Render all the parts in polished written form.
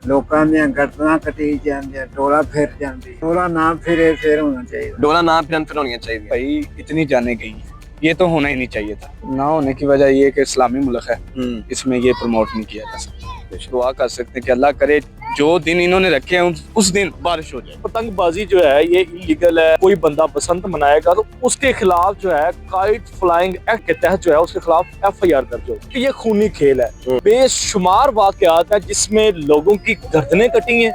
ਲੋਕਾਂ ਦੀਆਂ ਗਰਦਨਾਂ ਕੱਟੀ ਜਾਂਦੀਆਂ, ਡੋਲਾ ਫਿਰ ਜਾਂਦੀ, ਡੋਲਾ ਨਾ ਫਿਰੇ ਫਿਰ ਹੋਣਾ ਚਾਹੀਦਾ। डोला ना फिर होनी चाहिए। भाई इतनी जाने गई है, ये तो होना ही नहीं चाहिए था। ना होने की वजह ये कि इस्लामी मुल्क है, इसमें ये प्रमोट नहीं किया जा सकता। दुआ कर सकते हैं कि अल्लाह करे जो दिन इन्होंने रखे हैं उस दिन बारिश हो जाए। पतंगबाजी जो है ये इलीगल है। कोई बंदा बसंत मनाएगा तो उसके खिलाफ जो है काइट फ्लाइंग एक्ट के तहत जो है उसके खिलाफ FIR दर्ज हो। ये खूनी खेल है, बेशुमार वाकयात है जिसमें लोगों की गर्दनें कटी हैं,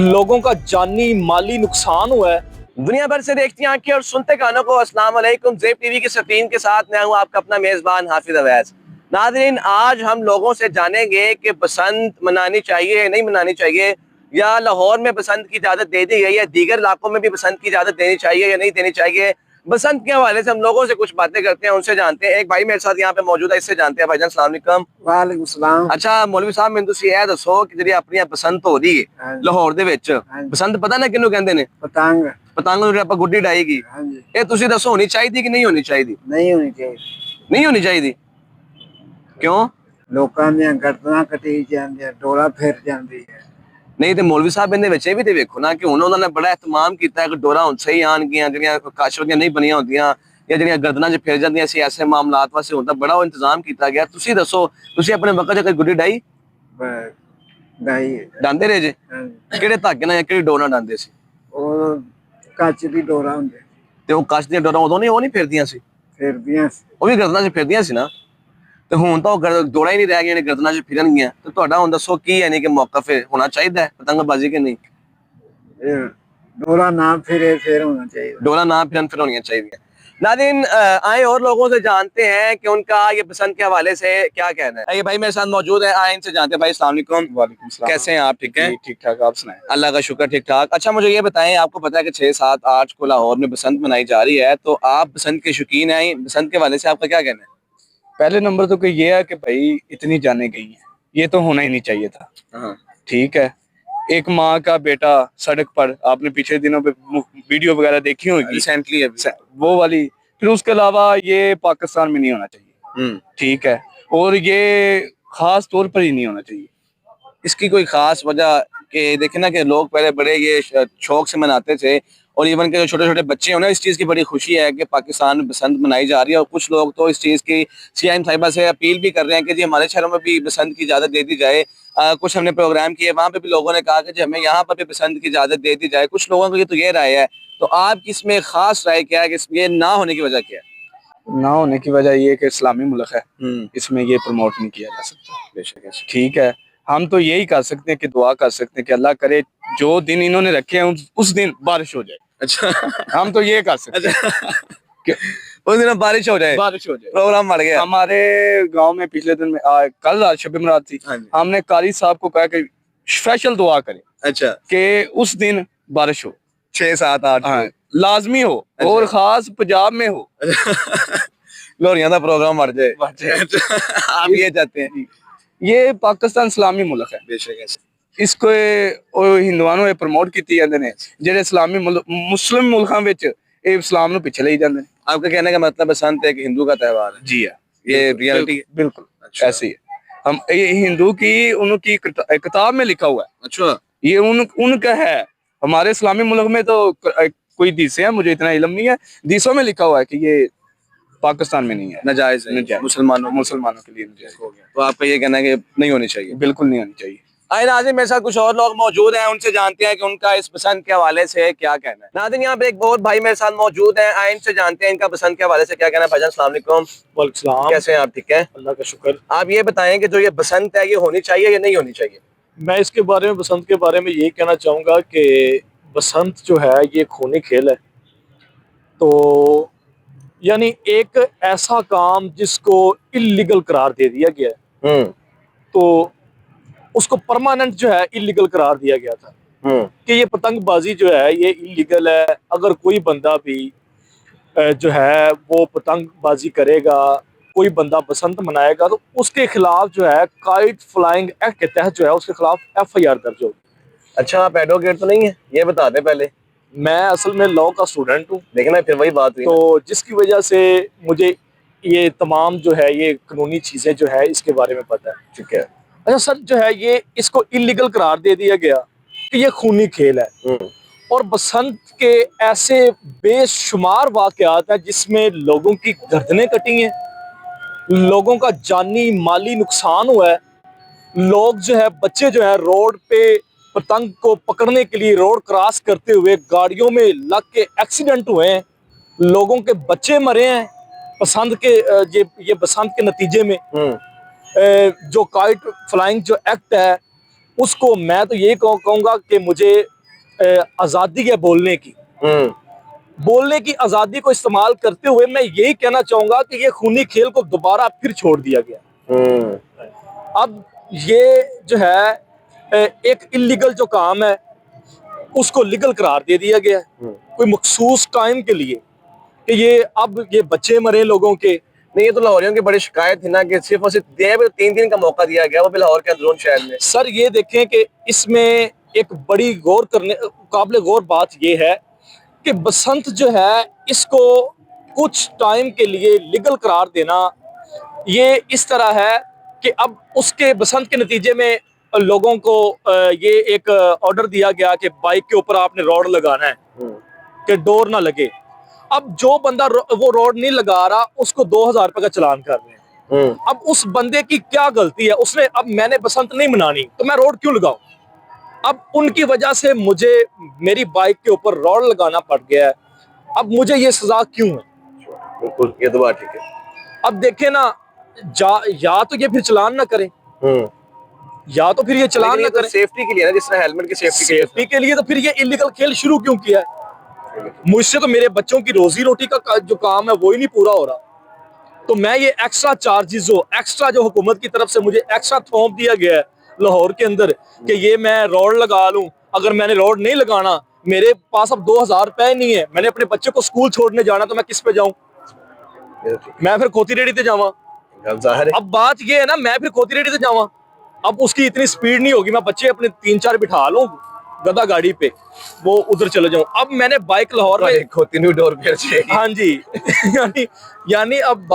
लोगों का जानी माली नुकसान हुआ है। दुनिया भर से देखती आंखें और सुनते कानों को अस्सलाम वालेकुम। ज़ेब टीवी की स्क्रीन के साथ मैं हूं आपका अपना मेजबान हाफिज अवैस। नाज़रीन, आज हम लोगों से जानेंगे कि बसंत मनानी चाहिए या नहीं मनानी चाहिए, या लाहौर में बसंत की इजाज़त दे दी गई है, दीगर इलाकों में भी बसंत की इजाज़त देनी चाहिए या नहीं देनी चाहिए। बसंत के हवाले से हम लोगों से कुछ बातें करते हैं, उनसे जानते हैं। एक भाई मेरे साथ यहाँ पे मौजूद है, इससे जानते हैं। भाईजान अस्सलाम वालेकुम। वालेकुम सलाम। अच्छा मौलवी साहब, मैंने तुसी ਇਹ ਦੱਸੋ ਕਿ ਜਿਹੜੀ ਆਪਣੀ ਬਸੰਤ ਹੋ ਰਹੀ ਹੈ ਲਾਹੌਰ ਦੇ ਵਿੱਚ, ਬਸੰਤ ਪਤਾ ਨਾ ਕਿਹਨੂੰ ਕਹਿੰਦੇ ਨੇ? ਪਤੰਗ। ਪਤੰਗ ਨੂੰ ਆਪਾਂ ਗੁੱਡੀ ਡਾਈਗੀ, ਹਾਂਜੀ। ਇਹ ਤੁਸੀਂ ਦੱਸੋ ਹੋਣੀ ਚਾਹੀਦੀ ਕਿ ਨਹੀਂ ਹੋਣੀ ਚਾਹੀਦੀ? ਨਹੀਂ ਹੋਣੀ ਚਾਹੀਦੀ। ਨਹੀਂ ਹੋਣੀ ਚਾਹੀਦੀ ਕਿਉਂ? ਲੋਕਾਂ ਦੀਆਂ ਗਰਦਨਾਂ ਕੱਟੀ ਜਾਂਦੀਆਂ, ਡੋਲਾ ਫਿਰ ਜਾਂਦੀ ਹੈ। ਨਹੀਂ ਤੇ ਮੌਲਵੀ ਸਾਹਿਬ ਇਹਦੇ ਵਿੱਚ ਇਹ ਵੀ ਤੇ ਵੇਖੋ ਨਾ ਕਿ ਹੁਣ ਉਹਨਾਂ ਨੇ ਬੜਾ ਇਤਮਾਮ ਕੀਤਾ ਕਿ ਡੋਰਾ ਹੁਣ ਸਹੀ ਆਣਗੀਆਂ, ਜਿਹੜੀਆਂ ਕਾਸ਼ਰ ਦੀਆਂ ਨਹੀਂ ਬਣੀਆਂ ਹੁੰਦੀਆਂ ਜਾਂ ਜਿਹੜੀਆਂ ਗਰਦਨਾਂ 'ਚ ਫਿਰ ਜਾਂਦੀਆਂ ਸੀ, ਐਸੇ ਮਾਮਲਾਤ ਵਾਸਤੇ ਹੁਣ ਤਾਂ ਬੜਾ ਉਹ ਇੰਤਜ਼ਾਮ ਕੀਤਾ ਗਿਆ। ਤੁਸੀਂ ਦੱਸੋ, ਤੁਸੀਂ ਆਪਣੇ ਵਕਤ 'ਚ ਕੋਈ ਗੁੱਡੀ ਡਾਈ ਡਾਈ ਡਾਂਦੇ ਰਹੇ ਜੇ? ਕਿਹੜੇ ਧਾਗੇ ਨਾਲ ਜਾਂ ਕਿਹੜੀ ਡੋਰ ਨਾਲ ਡਾਂਦੇ ਸੀ? ਉਹ ਕੱਚ ਦੀ ਡੋਰਾ ਹੁੰਦੇ, ਤੇ ਉਹ ਕੱਚ ਦੀਆਂ ਡੋਰਾਂ ਉਦੋਂ ਨਹੀਂ ਫਿਰਦੀਆਂ ਸੀ? ਫਿਰਦੀਆਂ ਉਹ ਵੀ ਗਰਦਨਾਂ 'ਚ ਫਿਰਦੀਆਂ ਸੀ ਨਾ। ਤੇ ਹੁਣ ਤਾਂ ਉਹ ਡੋਰਾ ਹੀ ਨਹੀਂ ਰਹਿ ਗਈਆਂ ਨੇ, ਗਰਦਨਾਂ 'ਚ ਫਿਰਨਗੀਆਂ। ਤੇ ਤੁਹਾਡਾ ਹੁਣ ਦੱਸੋ ਕੀ ਯਾਨੀ ਕਿ ਮੌਕਫ ਹੋਣਾ ਚਾਹੀਦਾ ਹੈ ਪਤੰਗਬਾਜ਼ੀ ਕਿ ਨਹੀਂ? डोला ना फिरे फिर होना चाहिए। डोला ना फिर होनी चाहिए। नाज़रीन, आए और लोगों से जानते हैं कि उनका ये पसंद के हवाले से क्या कहना है। ये भाई मेरे साथ मौजूद है, आए इनसे जानते हैं। भाई अस्सलाम वालेकुम। वालेकुम सलाम। कैसे हैं आप? ठीक है? ठीक ठाक, आप सुनाएं? अल्लाह का शुक्र, ठीक ठाक। अच्छा मुझे ये बताएं, आपको पता है कि 6, 7, 8 को लाहौर में बसंत मनाई जा रही है, तो आप बसंत के शौकीन हैं, बसंत के हवाले से आपका क्या कहना है? पहले नंबर तो ये है कि भाई इतनी जाने गई है, ये तो होना ही नहीं चाहिए था। ठीक है, एक माँ का बेटा सड़क पर, आपने पिछले दिनों पे वीडियो वगैरह देखी होगी रिसेंटली वो वाली। फिर उसके अलावा ये पाकिस्तान में नहीं होना चाहिए। ठीक है, और ये खास तौर पर ही नहीं होना चाहिए। इसकी कोई खास वजह कि देखे ना कि लोग पहले बड़े ये शौक से मनाते थे, और इवन के जो छोटे छोटे बच्चे हैं ना, इस चीज़ की बड़ी खुशी है कि पाकिस्तान में बसंत मनाई जा रही है। और कुछ लोग तो इस चीज़ की CM साहिबा से अपील भी कर रहे हैं कि जी हमारे शहरों में भी बसंत की इजाज़त दे दी जाए। कुछ हमने प्रोग्राम किए, वहाँ पे भी लोगों ने कहा कि जी हमें यहाँ पर भी बसंत की इजाज़त दे दी जाए। कुछ लोगों की तो ये राय है, तो आपकी इसमें खास राय क्या है कि ये ना होने की वजह क्या है? ना होने की वजह ये कि इस्लामी मुल्क है, इसमें ये प्रमोट नहीं किया जा सकता। बेशक। ठीक है, हम तो यही कर सकते हैं कि दुआ कर सकते हैं कि अल्लाह करे जो दिन इन्होंने रखे हैं उस दिन बारिश हो जाए। अच्छा हम तो ये कर सकते हैं। उस दिन बारिश हो जाए, बारिश हो जाए। प्रोग्राम बढ़ गया। हमारे गांव में पिछले दिन में कल रात शब बरात थी, हमने कारी साहब को कहा कि स्पेशल दुआ करें। अच्छा, कि उस दिन बारिश हो, 6, 7, 8 लाजमी हो। और खास पंजाब में हो। लोरियां का प्रोग्राम बढ़ जाए। आप ये चाहते हैं? ये पाकिस्तान इस्लामी मुल्क है। बेशक। इसको हिंदुओं ने प्रमोट की जाते हैं, ਜਿਹੜੇ ਇਸਲਾਮੀ मुस्लिम मुल्कों ਵਿੱਚ ਇਹ इस्लाम ਨੂੰ ਪਿੱਛੇ ਲਈ ਜਾਂਦੇ ਨੇ। आपका कहने का मतलब बसंत एक हिंदू का त्यौहार है? जी है, ये रियलिटी है? बिल्कुल। अच्छा। ऐसी है, हम ये हिंदू की उनकी किताब में लिखा हुआ है। अच्छा, ये उनका है। हमारे इस्लामी मुल्क में तो कोई हदीसें हैं, मुझे इतना इल्म नहीं है। हदीसों में लिखा हुआ है कि ये पाकिस्तान में नहीं है, नाजायज है, मुसलमानों के लिए नाजायज हो गया। तो आपका ये कहना है कि नहीं होनी चाहिए? बिल्कुल नहीं होनी चाहिए। आए नाज़रीन, मेरे साथ कुछ और लोग मौजूद हैं, उनसे जानते हैं कि उनका इस पसंद के हवाले से क्या कहना है। नाज़रीन, यहाँ पे एक और भाई मेरे साथ मौजूद हैं, आए इनसे जानते हैं इनका पसंद के हवाले से क्या कहना है। भाईजान अस्सलाम वालेकुम। वालेकुम सलाम। कैसे हैं आप? ठीक है, अल्लाह का शुक्र। आप ये बताएं कि जो ये बसंत है ये होनी चाहिए या नहीं होनी चाहिए? मैं इसके बारे में बसंत के बारे में यही कहना चाहूँगा कि बसंत जो है ये खूनी खेल है। तो यानी एक ऐसा काम जिसको इलीगल करार दे दिया गया है, तो उसको परमानेंट जो है इलीगल करार दिया गया था कि ये पतंगबाजी जो है ये इलीगल है। अगर कोई बंदा भी जो है वो पतंगबाजी करेगा, कोई बंदा बसंत मनाएगा, तो उसके खिलाफ जो है काइट फ्लाइंग एक्ट के तहत जो है उसके खिलाफ FIR दर्ज होगी। अच्छा, आप एडवोकेट तो नहीं है? ये बता दें पहले। मैं असल में लॉ का स्टूडेंट हूँ, लेकिन फिर वही बात हुई, तो जिसकी वजह से मुझे ये तमाम जो है ये कानूनी चीज़ें जो है इसके बारे में पता है। ठीक है। अच्छा सर, जो है ये इसको इलीगल करार दे दिया गया कि ये खूनी खेल है, और बसंत के ऐसे बेशुमार वाकयात हैं जिसमें लोगों की गर्दनें कटी हैं, लोगों का जानी माली नुकसान हुआ है, लोग जो है बच्चे जो है रोड पे पतंग को पकड़ने के लिए रोड क्रॉस करते हुए गाड़ियों में लग के एक्सीडेंट हुए हैं, लोगों के बच्चे मरे हैं बसंत के ये बसंत के नतीजे में। जो काइट फ्लाइंग जो एक्ट है उसको मैं तो यही कहूंगा कि मुझे आज़ादी है बोलने की आज़ादी को इस्तेमाल करते हुए मैं यही कहना चाहूंगा कि ये खूनी खेल को दोबारा फिर छोड़ दिया गया। अब ये जो है एक इलीगल जो काम है उसको लीगल करार दे दिया गया कोई मखसूस टाइम के लिए कि ये अब ये बच्चे मरे लोगों के। नहीं, ये तो लाहौरियों की बड़ी शिकायत थी ना कि सिर्फ और सिर्फ 3 दिन का मौका दिया गया, वो भी लाहौर के अंदरून शहर में। सर ये देखें कि इसमें एक बड़ी गौर करने काबिल गौर बात ये है कि बसंत जो है इसको कुछ टाइम के लिए लीगल करार देना ये इस तरह है कि अब उसके बसंत के नतीजे में लोगों को ये एक ऑर्डर दिया गया कि बाइक के ऊपर आपने रॉड लगाना है कि डोर ना लगे। अब जो बंदा वो रोड नहीं लगा रहा उसको 2000 रुपए का चालान कर रहे हैं। अब उस बंदे की क्या गलती है, उसने अब मैंने बसंत नहीं मनानी तो मैं रोड क्यों लगाऊं? अब उनकी वजह से मुझे मेरी बाइक के ऊपर रोड लगाना पड़ गया है, अब मुझे ये सजा क्यों है? बिल्कुल, ये तो बात ठीक है। अब देखे ना, या तो ये फिर चलान ना करें, या तो फिर ये चलान ना करें सेफ्टी के लिए ना, जिस तरह हेलमेट की सेफ्टी के लिए, तो फिर ये इलीगल खेल शुरू क्यों किया है? मुझसे तो मेरे बच्चों की रोजी रोटी का जो काम है वो ही नहीं पूरा हो रहा, तो मैं ये एक्स्ट्रा चार्जेस एक्स्ट्रा जो हुकूमत की तरफ से मुझे एक्स्ट्रा थोप दिया गया है लाहौर के अंदर कि ये मैं रोड लगा लूं, अगर मैंने रोड नहीं लगाना, मेरे पास अब 2000 रुपए नहीं है, मैंने अपने बच्चे को स्कूल छोड़ने जाना तो मैं किस पे जाऊं? मैं फिर खोती रेडी पे जावा। अब बात ये है ना, मैं फिर खोती रेडी पे जावा, अब उसकी इतनी स्पीड नहीं होगी, मैं बच्चे अपने 3-4 बिठा लूं गदा गाड़ी पे, वो उधर चले जाऊं। अब मैंने बाइक लाहौर में खोती डोर पे, हाँ जी यानी अब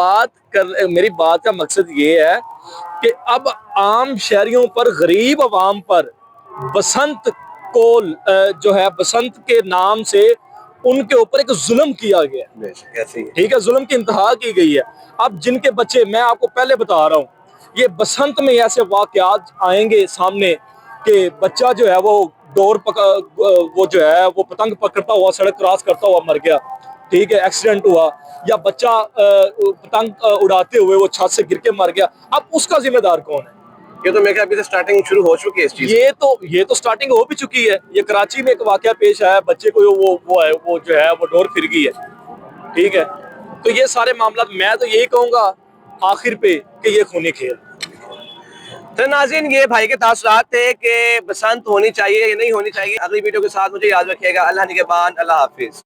मेरी बात का मकसद ये है कि अब आम शहरियों पर, गरीब अवाम पर बसंत को जो है बसंत के नाम से उनके ऊपर एक जुल्म किया गया, ठीक है, जुल्म की इंतहा की गई है। अब जिनके बच्चे, मैं आपको पहले बता रहा हूँ, ये बसंत में ऐसे वाकयात आएंगे सामने कि बच्चा जो है वो वो जो है वो पतंग पकड़ता हुआ सड़क क्रॉस करता हुआ मर गया, ठीक है, एक्सीडेंट हुआ, या बच्चा पतंग उड़ाते हुए वो छत से गिर के मर गया, अब उसका जिम्मेदार कौन है? ये तो मेरे ख्याल से स्टार्टिंग शुरू हो चुकी है इस चीज। ये तो स्टार्टिंग हो भी चुकी है। ये कराची में एक वाकया पेश आया, बच्चे को वो जो है वो डोर फिर गई है, ठीक है। तो ये सारे मामला मैं तो यही कहूंगा आखिर पे कि ये खूनी खेल। तो नाज़रीन, ये भाई के तासुरात थे कि बसंत होनी चाहिए या नहीं होनी चाहिए। अगली वीडियो के साथ मुझे याद रखिएगा। अल्लाह निगहबान, अल्लाह हाफिज।